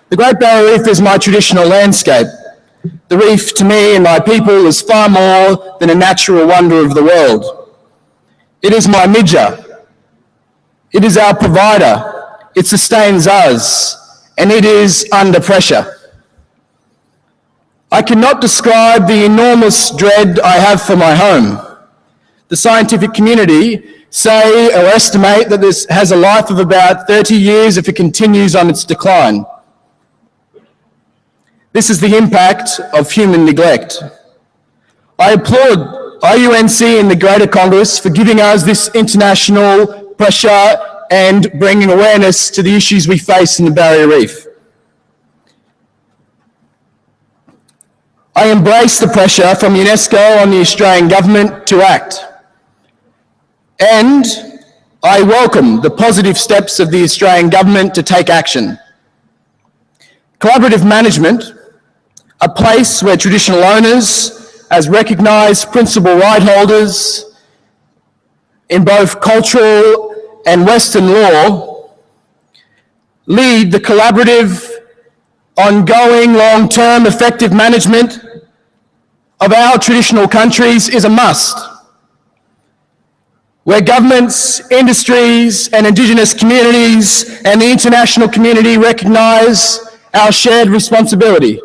The Great Barrier Reef is my traditional landscape. The reef, to me and my people, is far more than a natural wonder of the world. It is my midja. It is our provider. It sustains us, and it is under pressure. I cannot describe the enormous dread I have for my home. The scientific community say or estimate that this has a life of about 30 years if it continues on its decline. This is the impact of human neglect. I applaud IUNC and the Greater Congress for giving us this international pressure and bringing awareness to the issues we face in the Barrier Reef. I embrace the pressure from UNESCO on the Australian government to act. And I welcome the positive steps of the Australian government to take action. Collaborative management, a place where traditional owners, as recognised principal right holders in both cultural and Western law, lead the collaborative, ongoing, long-term, effective management of our traditional countries is a must, where governments, industries, and Indigenous communities and the international community recognise our shared responsibility,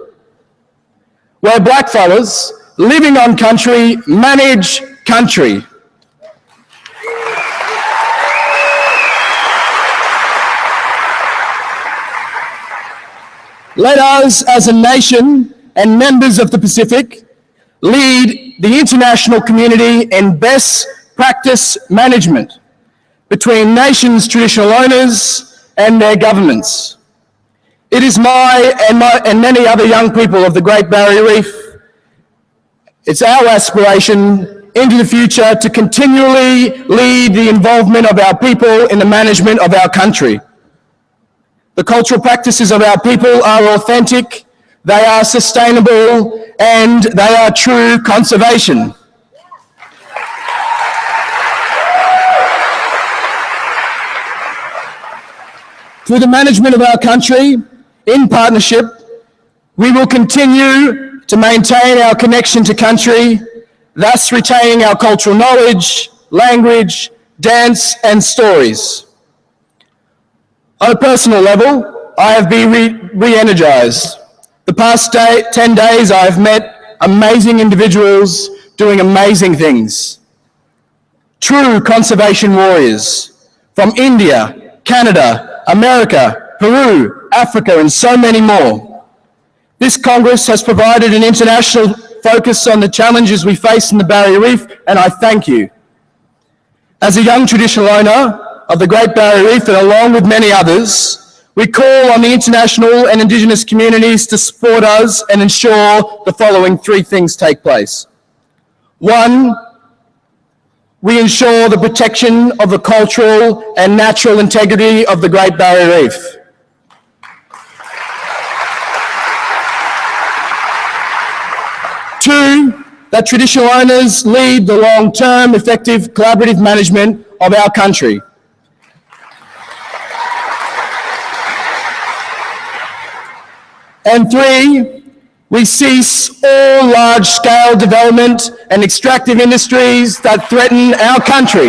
where blackfellas living on country manage country. Let us, as a nation and members of the Pacific, lead the international community in best practice management between nations' traditional owners and their governments. It is my and many other young people of the Great Barrier Reef, it's our aspiration into the future to continually lead the involvement of our people in the management of our country. The cultural practices of our people are authentic, they are sustainable, and they are true conservation. Through the management of our country, in partnership, we will continue to maintain our connection to country, thus retaining our cultural knowledge, language, dance, and stories. On a personal level, I have been re-energised. The past 10 days I have met amazing individuals doing amazing things. True conservation warriors from India, Canada, America, Peru, Africa, and so many more. This Congress has provided an international focus on the challenges we face in the Barrier Reef, and I thank you. As a young traditional owner of the Great Barrier Reef, and along with many others, we call on the international and Indigenous communities to support us and ensure the following three things take place. One, we ensure the protection of the cultural and natural integrity of the Great Barrier Reef. Two, that traditional owners lead the long-term, effective, collaborative management of our country. And three, we cease all large-scale development and extractive industries that threaten our country.